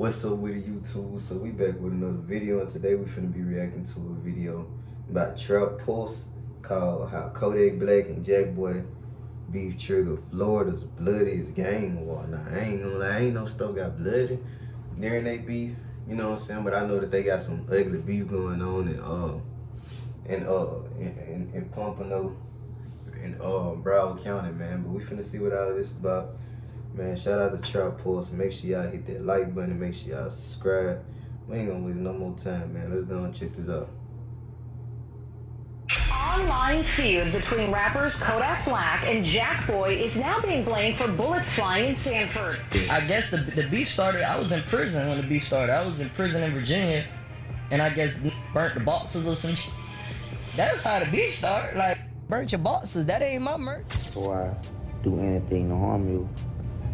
What's up with the YouTube? So we back with another video, and today we finna be reacting to a video about Trap Pulse called How Kodak Black and Jackboy Beef Trigger Florida's Bloodiest Gang War. Now I ain't gonna lie, I ain't no stuff got bloody during they beef, you know what I'm saying? But I know that they got some ugly beef going on in Pompano in Broward County, man. But we finna see what all this about. Man, shout out to Trap Pulse. Make sure y'all hit that like button. Make sure y'all subscribe. We ain't gonna waste no more time, man. Let's go and check this out. Online feud between rappers Kodak Black and Jackboy is now being blamed for bullets flying in Sanford. I guess the beef started. I was in prison when the beef started. I was in prison in Virginia, and I guess burnt the boxes or some shit. That's how the beef started. Like, burnt your boxes. That ain't my merch. Before I do anything to harm you,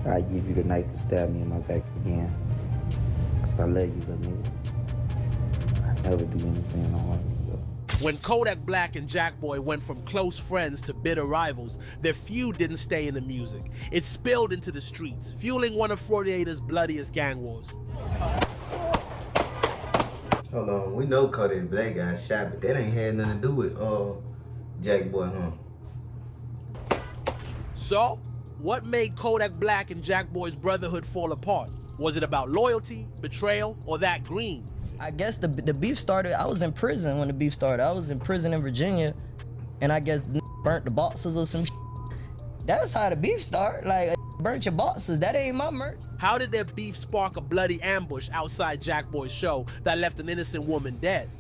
I give you the knife to stab me in my back again. Cause I love you, little nigga. I never do anything to harm you, though. When Kodak Black and Jackboy went from close friends to bitter rivals, their feud didn't stay in the music. It spilled into the streets, fueling one of 48's bloodiest gang wars. Hold on, we know Kodak Black got shot, but that ain't had nothing to do with Jackboy, huh? So, what made Kodak Black and Jackboy's brotherhood fall apart? Was it about loyalty, betrayal, or that green? I guess the beef started. I was in prison when the beef started. I was in prison in Virginia, and I guess burnt the boxes or some shit. That was how the beef started. Like, burnt your boxes. That ain't my merch. How did their beef spark a bloody ambush outside Jackboy's show that left an innocent woman dead?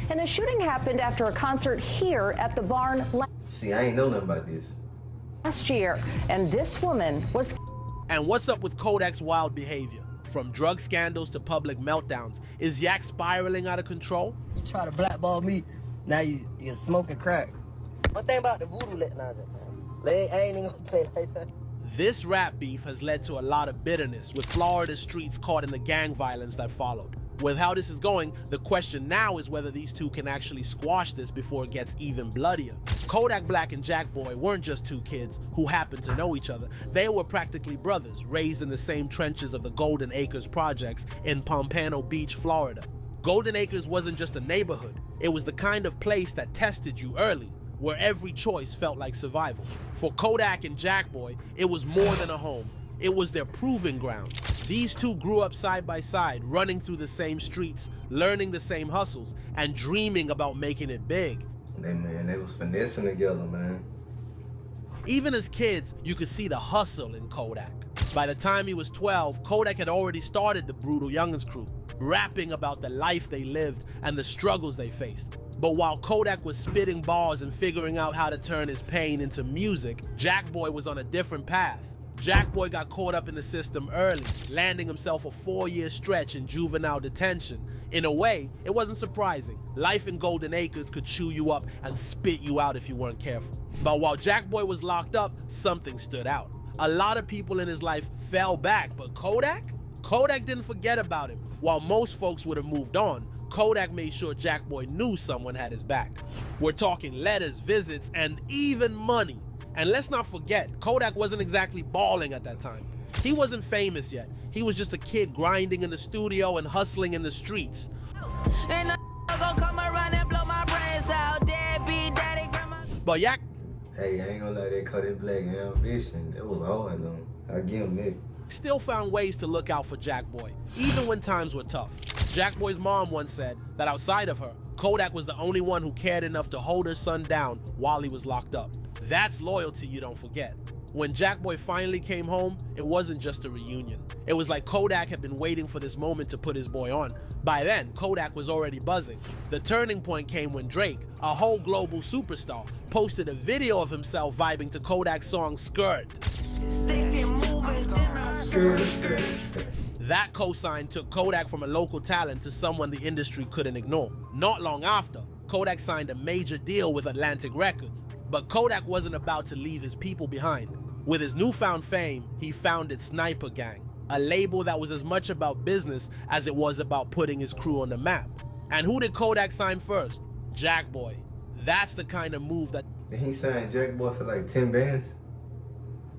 And the shooting happened after a concert here at the barn See, I ain't know nothing about this. last year, and this woman was. And what's up with Kodak's wild behavior? From drug scandals to public meltdowns, is Yak spiraling out of control? You try to blackball me, now you're smoking crack. One thing about the voodoo letting out there, I ain't even gonna play like that. This rap beef has led to a lot of bitterness, with Florida streets caught in the gang violence that followed. With how this is going, the question now is whether these two can actually squash this before it gets even bloodier. Kodak Black and Jackboy weren't just two kids who happened to know each other. They were practically brothers, raised in the same trenches of the Golden Acres projects in Pompano Beach, Florida. Golden Acres wasn't just a neighborhood. It was the kind of place that tested you early, where every choice felt like survival. For Kodak and Jackboy, it was more than a home. It was their proving ground. These two grew up side by side, running through the same streets, learning the same hustles, and dreaming about making it big. They was finessing together, man. Even as kids, you could see the hustle in Kodak. By the time he was 12, Kodak had already started the Brutal Young'uns crew, rapping about the life they lived and the struggles they faced. But while Kodak was spitting bars and figuring out how to turn his pain into music, Jackboy was on a different path. Jackboy got caught up in the system early, landing himself a 4-year stretch in juvenile detention. In a way, it wasn't surprising. Life in Golden Acres could chew you up and spit you out if you weren't careful. But while Jackboy was locked up, something stood out. A lot of people in his life fell back, but Kodak didn't forget about him. While most folks would have moved on, Kodak made sure Jackboy knew someone had his back. We're talking letters, visits, and even money. And let's not forget, Kodak wasn't exactly balling at that time. He wasn't famous yet. He was just a kid grinding in the studio and hustling in the streets. But Yak... Hey, I ain't gonna let that Kodak Black ambition. That was hard though. I give him that. Still found ways to look out for Jackboy, even when times were tough. Jackboy's mom once said that outside of her, Kodak was the only one who cared enough to hold her son down while he was locked up. That's loyalty you don't forget. When Jackboy finally came home, it wasn't just a reunion. It was like Kodak had been waiting for this moment to put his boy on. By then, Kodak was already buzzing. The turning point came when Drake, a whole global superstar, posted a video of himself vibing to Kodak's song Skirt. That cosign took Kodak from a local talent to someone the industry couldn't ignore. Not long after, Kodak signed a major deal with Atlantic Records. But Kodak wasn't about to leave his people behind. With his newfound fame, he founded Sniper Gang, a label that was as much about business as it was about putting his crew on the map. And who did Kodak sign first? Jackboy. That's the kind of move that... Did he sign Jackboy for like 10 bands?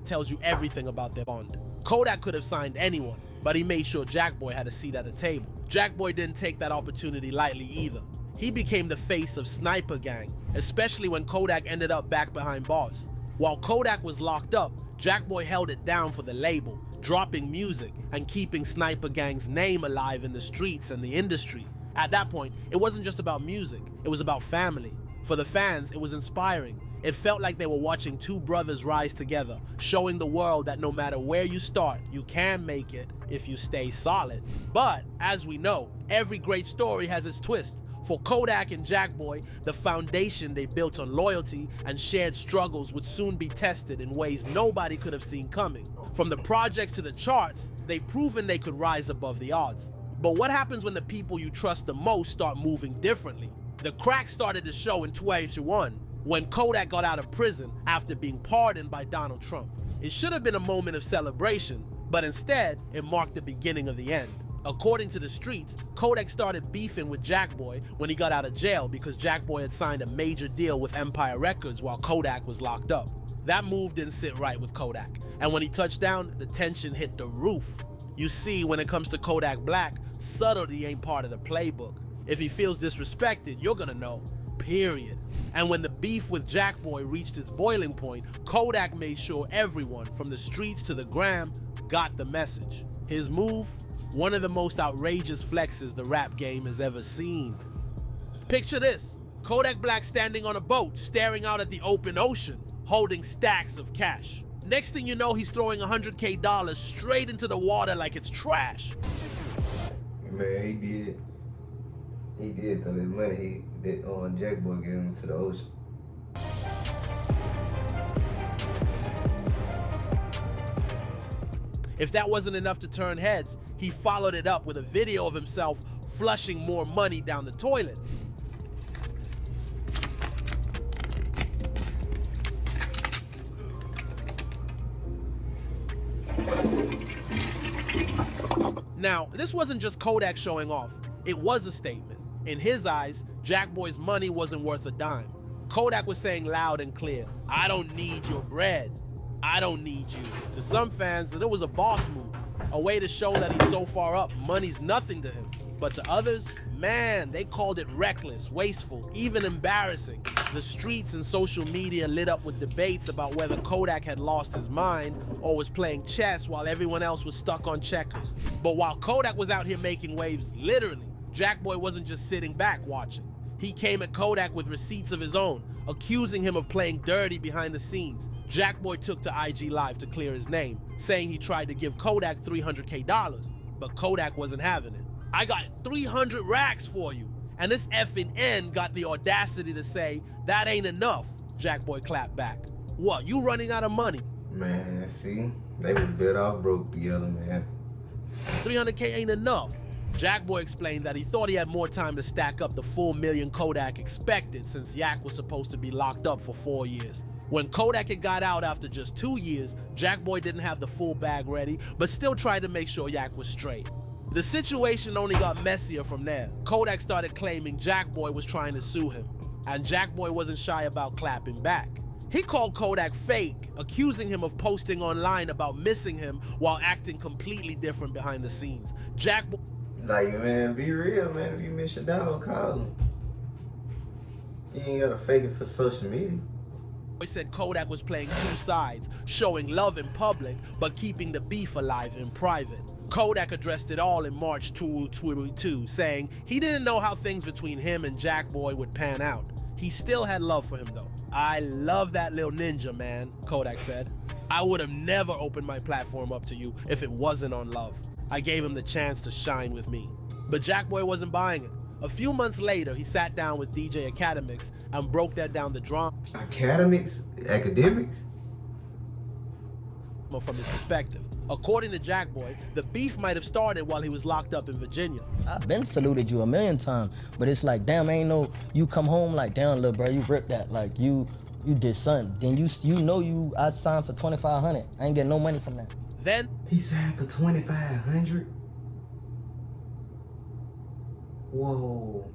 tells you everything about their bond. Kodak could have signed anyone, but he made sure Jackboy had a seat at the table. Jackboy didn't take that opportunity lightly either. He became the face of Sniper Gang, especially when Kodak ended up back behind bars. While Kodak was locked up, Jackboy held it down for the label, dropping music and keeping Sniper Gang's name alive in the streets and the industry. At that point, it wasn't just about music, it was about family. For the fans, it was inspiring. It felt like they were watching two brothers rise together, showing the world that no matter where you start, you can make it if you stay solid. But, as we know, every great story has its twist. For Kodak and Jackboy, the foundation they built on loyalty and shared struggles would soon be tested in ways nobody could have seen coming. From the projects to the charts, they've proven they could rise above the odds. But what happens when the people you trust the most start moving differently? The crack started to show in 2021 when Kodak got out of prison after being pardoned by Donald Trump. It should have been a moment of celebration, but instead, it marked the beginning of the end. According to the streets, Kodak started beefing with Jackboy when he got out of jail because Jackboy had signed a major deal with Empire Records while Kodak was locked up. That move didn't sit right with Kodak, and when he touched down, the tension hit the roof. You see, when it comes to Kodak Black, subtlety ain't part of the playbook. If he feels disrespected, you're gonna know, period. And when the beef with Jackboy reached its boiling point, Kodak made sure everyone, from the streets to the gram, got the message. His move? One of the most outrageous flexes the rap game has ever seen. Picture this, Kodak Black standing on a boat, staring out at the open ocean, holding stacks of cash. Next thing you know, he's throwing $100K straight into the water like it's trash. Man, he did throw that money that Jackboy gave him to the ocean. If that wasn't enough to turn heads, he followed it up with a video of himself flushing more money down the toilet. Now, this wasn't just Kodak showing off, it was a statement. In his eyes, Jackboy's money wasn't worth a dime. Kodak was saying loud and clear, "I don't need your bread. I don't need you." To some fans, it was a boss move, a way to show that he's so far up, money's nothing to him. But to others, man, they called it reckless, wasteful, even embarrassing. The streets and social media lit up with debates about whether Kodak had lost his mind or was playing chess while everyone else was stuck on checkers. But while Kodak was out here making waves, literally, Jackboy wasn't just sitting back watching. He came at Kodak with receipts of his own, accusing him of playing dirty behind the scenes. Jackboy took to IG Live to clear his name, saying he tried to give Kodak $300K, but Kodak wasn't having it. "I got 300 racks for you." And this effing N got the audacity to say, "That ain't enough." Jackboy clapped back. "What, you running out of money?" Man, see, they was better off broke together, man. 300K ain't enough. Jackboy explained that he thought he had more time to stack up the full million Kodak expected since Yak was supposed to be locked up for 4 years. When Kodak had got out after just 2 years, Jackboy didn't have the full bag ready, but still tried to make sure Yak was straight. The situation only got messier from there. Kodak started claiming Jackboy was trying to sue him, and Jackboy wasn't shy about clapping back. He called Kodak fake, accusing him of posting online about missing him while acting completely different behind the scenes. Jackboy... Like, man, be real, man. If you miss your dog, call him. You ain't gotta fake it for social media. said Kodak was playing two sides, showing love in public, but keeping the beef alive in private. Kodak addressed it all in March 2022, saying he didn't know how things between him and Jackboy would pan out. He still had love for him though. "I love that little ninja, man," Kodak said. "I would have never opened my platform up to you if it wasn't on love. I gave him the chance to shine with me." But Jackboy wasn't buying it. A few months later, he sat down with DJ Academics and broke that down the drama Academics? from his perspective. According to Jackboy, the beef might have started while he was locked up in Virginia. I've been saluted you a million times, but it's like, damn, ain't no, you come home like, damn, little bro, you ripped that, like, you did something. Then I signed for 2,500. I ain't getting no money from that. Then He signed for 2,500. Whoa.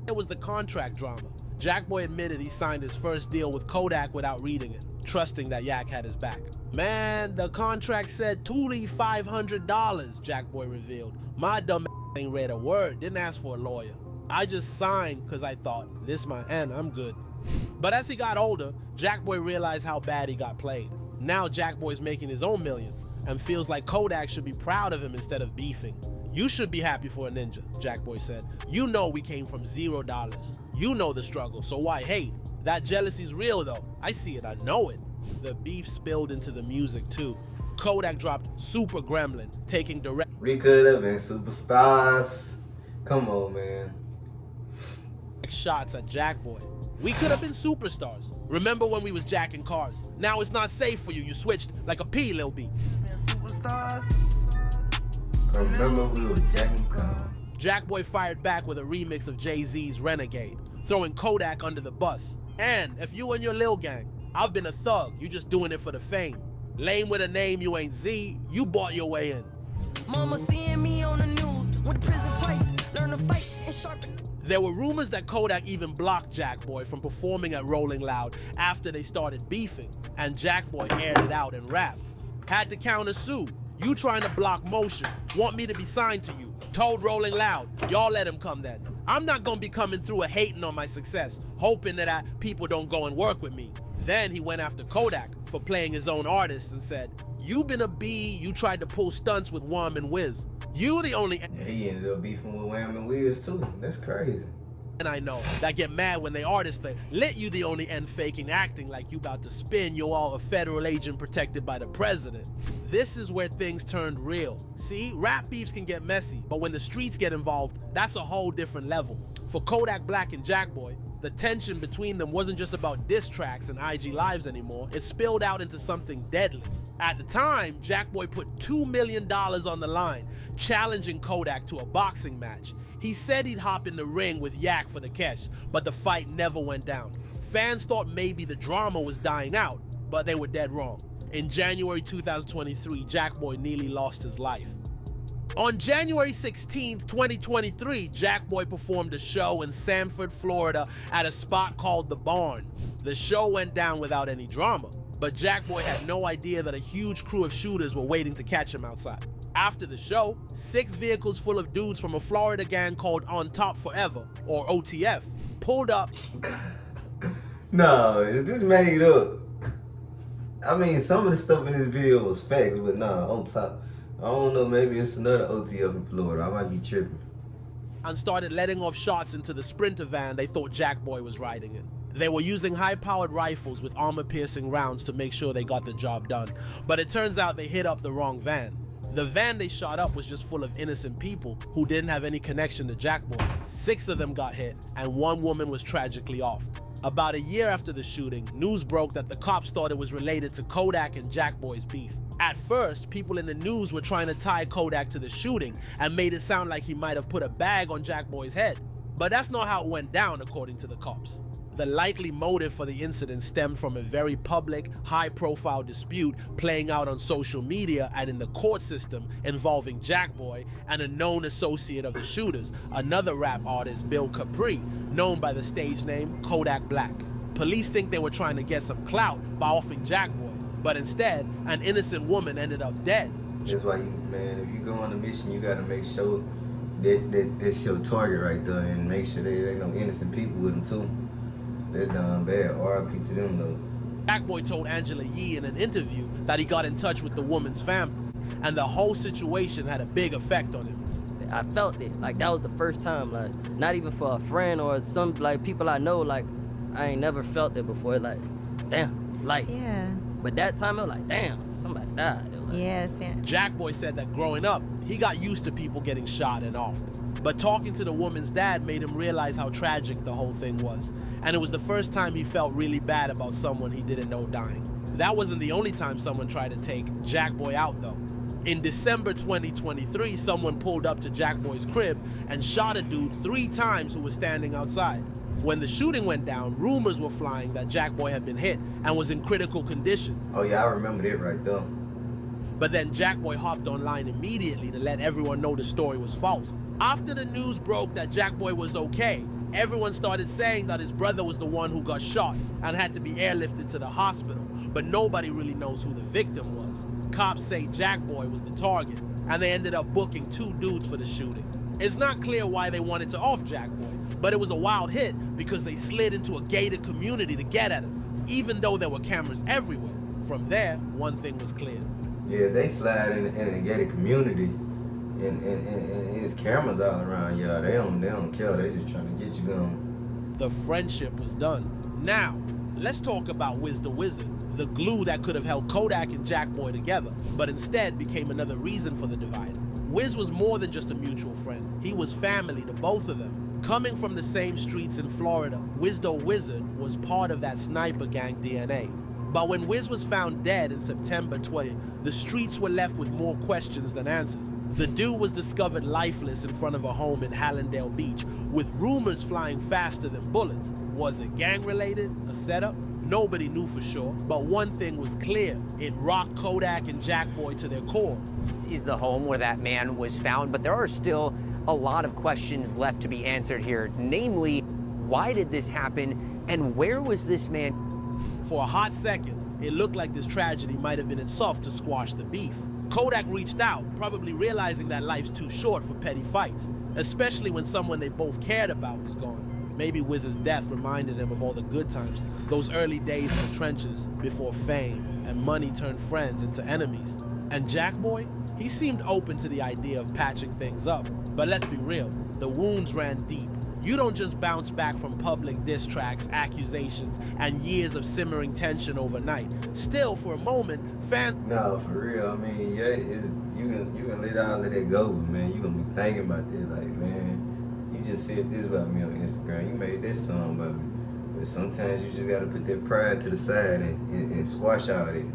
there was the contract drama. Jackboy admitted he signed his first deal with Kodak without reading it. trusting that Yak had his back. Man, the contract said Toolie $500, Jackboy revealed. My dumb ain't read a word, didn't ask for a lawyer. I just signed because I thought, this my end, I'm good. But as he got older, Jackboy realized how bad he got played. Now Jackboy's making his own millions and feels like Kodak should be proud of him instead of beefing. You should be happy for a ninja, Jackboy said. You know we came from $0. You know the struggle, so why hate? That jealousy's real though. I see it, I know it. The beef spilled into the music too. Kodak dropped Super Gremlin, taking direct We could have been superstars. Come on, man. shots at Jackboy. We could have been superstars. Remember when we was jacking cars? Now it's not safe for you. You switched like a P, Lil B. I remember we were jacking cars. Jackboy fired back with a remix of Jay-Z's Renegade, throwing Kodak under the bus. And if you and your Lil gang, I've been a thug, you just doing it for the fame. Lame with a name, you ain't Z, you bought your way in. Mama seeing me on the news, went to prison twice, learned to fight and sharpen. There were rumors that Kodak even blocked Jackboy from performing at Rolling Loud after they started beefing, and Jackboy aired it out and rapped. Had to counter-sue. You trying to block motion, want me to be signed to you. Told Rolling Loud, y'all let him come then. I'm not gonna be coming through a hating on my success, hoping that people don't go and work with me. Then he went after Kodak for playing his own artist and said, you been a B, you tried to pull stunts with Wham and Wiz. You the only Yeah, he ended up beefing with Wham and Wiz too. That's crazy. and I know that get mad when they artists say, let you the only end faking acting like you about to spin, you're all a federal agent protected by the president. This is where things turned real. See, rap beefs can get messy, but when the streets get involved, that's a whole different level. For Kodak Black and Jackboy, the tension between them wasn't just about diss tracks and IG lives anymore, it spilled out into something deadly. At the time, Jackboy put $2 million on the line, challenging Kodak to a boxing match. He said he'd hop in the ring with Yak for the catch, but the fight never went down. Fans thought maybe the drama was dying out, but they were dead wrong. In January 2023, Jackboy nearly lost his life. On January 16, 2023, Jackboy performed a show in Sanford, Florida at a spot called The Barn. The show went down without any drama, but Jackboy had no idea that a huge crew of shooters were waiting to catch him outside. After the show, 6 vehicles full of dudes from a Florida gang called On Top Forever, or OTF, pulled up. No, is this made up? I mean, some of the stuff in this video was facts, but nah, on top. I don't know, maybe it's another OTF in Florida. I might be tripping. And started letting off shots into the Sprinter van they thought Jackboy was riding in. They were using high-powered rifles with armor-piercing rounds to make sure they got the job done. But it turns out they hit up the wrong van. The van they shot up was just full of innocent people who didn't have any connection to Jackboy. 6 of them got hit, and 1 woman was tragically offed. About a year after the shooting, news broke that the cops thought it was related to Kodak and Jackboy's beef. At first, people in the news were trying to tie Kodak to the shooting and made it sound like he might have put a bag on Jackboy's head. But that's not how it went down, according to the cops. The likely motive for the incident stemmed from a very public, high-profile dispute playing out on social media and in the court system involving Jackboy and a known associate of the shooters, another rap artist, Bill Capri, known by the stage name Kodak Black. Police think they were trying to get some clout by offing Jackboy, but instead, an innocent woman ended up dead. That's why man, if you go on a mission, you gotta make sure that's your target right there, and make sure there ain't no innocent people with them too. That's done bad. R.I.P. to them though. Jackboy told Angela Yee in an interview that he got in touch with the woman's family, and the whole situation had a big effect on him. I felt it. Like, that was the first time. Like, not even for a friend or some, like, people I know. Like, I ain't never felt it before. Like, damn, life. Yeah. But that time, it was like, damn, somebody died. It was like, Yeah. Jackboy said that growing up, he got used to people getting shot and offed. But talking to the woman's dad made him realize how tragic the whole thing was. And it was the first time he felt really bad about someone he didn't know dying. That wasn't the only time someone tried to take Jackboy out though. In December 2023, someone pulled up to Jackboy's crib and shot a dude 3 times who was standing outside. When the shooting went down, rumors were flying that Jackboy had been hit and was in critical condition. Oh yeah, I remember that right there. But then Jackboy hopped online immediately to let everyone know the story was false. After the news broke that Jackboy was okay, Everyone started saying that his brother was the one who got shot and had to be airlifted to the hospital, but nobody really knows who the victim was. Cops say Jackboy was the target, and they ended up booking 2 dudes for the shooting. It's not clear why they wanted to off Jackboy, but it was a wild hit because they slid into a gated community to get at him, even though there were cameras everywhere. From there, one thing was clear. Yeah, they slide in a gated community, and there's cameras all around. Yeah, they don't care. They just trying to get you going. The friendship was done. Now, let's talk about Wiz the Wizard, the glue that could have held Kodak and Jackboy together, but instead became another reason for the divide. Wiz was more than just a mutual friend. He was family to both of them. Coming from the same streets in Florida, Wiz the Wizard was part of that sniper gang DNA. But when Wiz was found dead in September 20, the streets were left with more questions than answers. The dude was discovered lifeless in front of a home in Hallandale Beach, with rumors flying faster than bullets. Was it gang-related, a setup? Nobody knew for sure, but one thing was clear. It rocked Kodak and Jackboy to their core. This is the home where that man was found, but there are still a lot of questions left to be answered here. Namely, why did this happen, and where was this man? For a hot second, it looked like this tragedy might have been enough to squash the beef. Kodak reached out, probably realizing that life's too short for petty fights, especially when someone they both cared about was gone. Maybe Wiz's death reminded him of all the good times, those early days in the trenches, before fame and money turned friends into enemies. And Jackboy? He seemed open to the idea of patching things up, but let's be real, the wounds ran deep. You don't just bounce back from public diss tracks, accusations, and years of simmering tension overnight. Still, for a moment, fans... No, for real. I mean, yeah, you can let all of that go, but man, you gonna be thinking about this, like, man, you just said this about me on Instagram. You made this song about me. But sometimes you just gotta put that pride to the side and squash all that.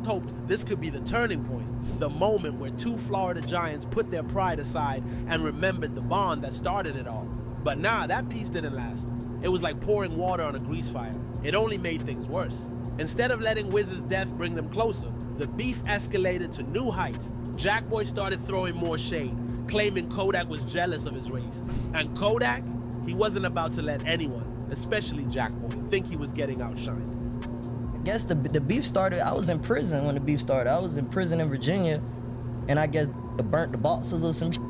Hoped this could be the turning point, the moment where 2 Florida giants put their pride aside and remembered the bond that started it all. But nah, that peace didn't last. It was like pouring water on a grease fire. It only made things worse. Instead of letting Wiz's death bring them closer, the beef escalated to new heights. Jackboy started throwing more shade, claiming Kodak was jealous of his race. And Kodak, he wasn't about to let anyone, especially Jackboy, think he was getting outshined. I guess the beef started, I was in prison when the beef started. I was in prison in Virginia, and I guess burnt the boxes or some shit.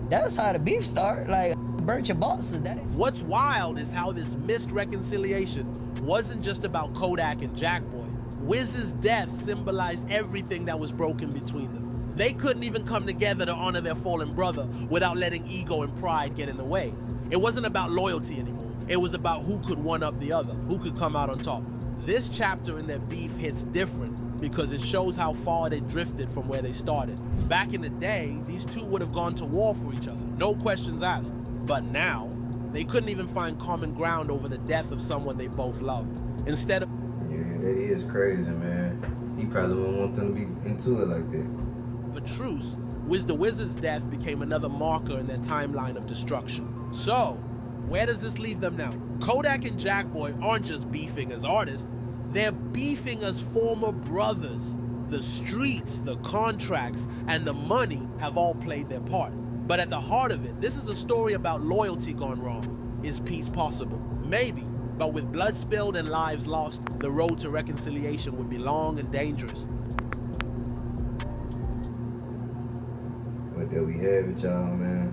That's how the beef started, like, burnt your boxes. What's wild is how this missed reconciliation wasn't just about Kodak and Jackboy. Wiz's death symbolized everything that was broken between them. They couldn't even come together to honor their fallen brother without letting ego and pride get in the way. It wasn't about loyalty anymore. It was about who could one-up the other, who could come out on top. This chapter in their beef hits different because it shows how far they drifted from where they started. Back in the day, these two would have gone to war for each other, no questions asked. But now, they couldn't even find common ground over the death of someone they both loved. Instead of... Yeah, that is crazy, man. He probably wouldn't want them to be into it like that. a truce, Wiz the Wizard's death became another marker in their timeline of destruction. So, where does this leave them now? Kodak and Jackboy aren't just beefing as artists, they're beefing as former brothers. The streets, the contracts, and the money have all played their part. But at the heart of it, this is a story about loyalty gone wrong. Is peace possible? Maybe, but with blood spilled and lives lost, the road to reconciliation would be long and dangerous. But there we have it, y'all, man.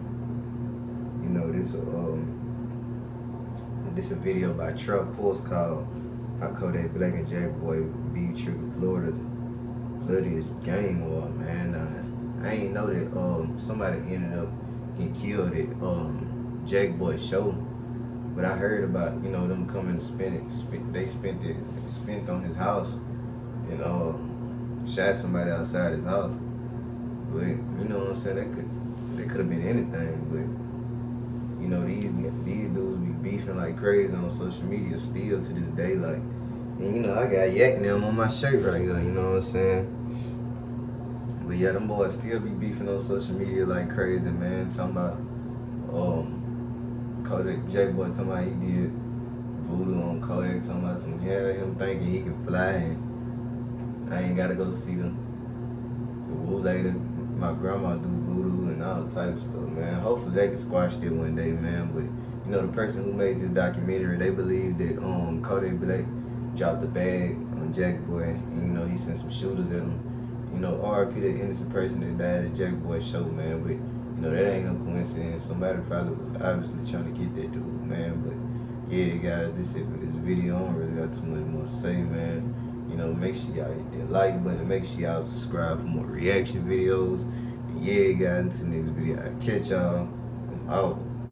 You know, this a video by Truck Post called How Kodak Black and Jackboy Beef Trigger Florida Bloodiest Gang War, man. I ain't know that somebody ended up getting killed at Jackboy's show. But I heard about, you know, them coming to spent on his house and shot somebody outside his house. But you know what I'm saying, that could have been anything, but you know, these dudes be beefing like crazy on social media still to this day, like, and you know, I got Yak them on my shirt right here, you know what I'm saying? But yeah, them boys still be beefing on social media like crazy, man, talking about Kodak, Jackboy talking about he did voodoo on Kodak, talking about some hair of him thinking he can fly, and I ain't gotta go see the woo later. My grandma do voodoo and all types of stuff, man. Hopefully they can squash it one day, man. But you know, the person who made this documentary, they believe that Kodak Black dropped the bag on Jackboy, and you know, he sent some shooters at him. You know, RIP that innocent person that died at Jackboy's show, man. But you know, that ain't no coincidence. Somebody probably was obviously trying to get that dude, man. But yeah, guys, this is it for this video. I don't really got too much more to say, man. You know, make sure y'all hit that like button. Make sure y'all subscribe for more reaction videos. And yeah, guys, until next video, I'll catch y'all. I'm out.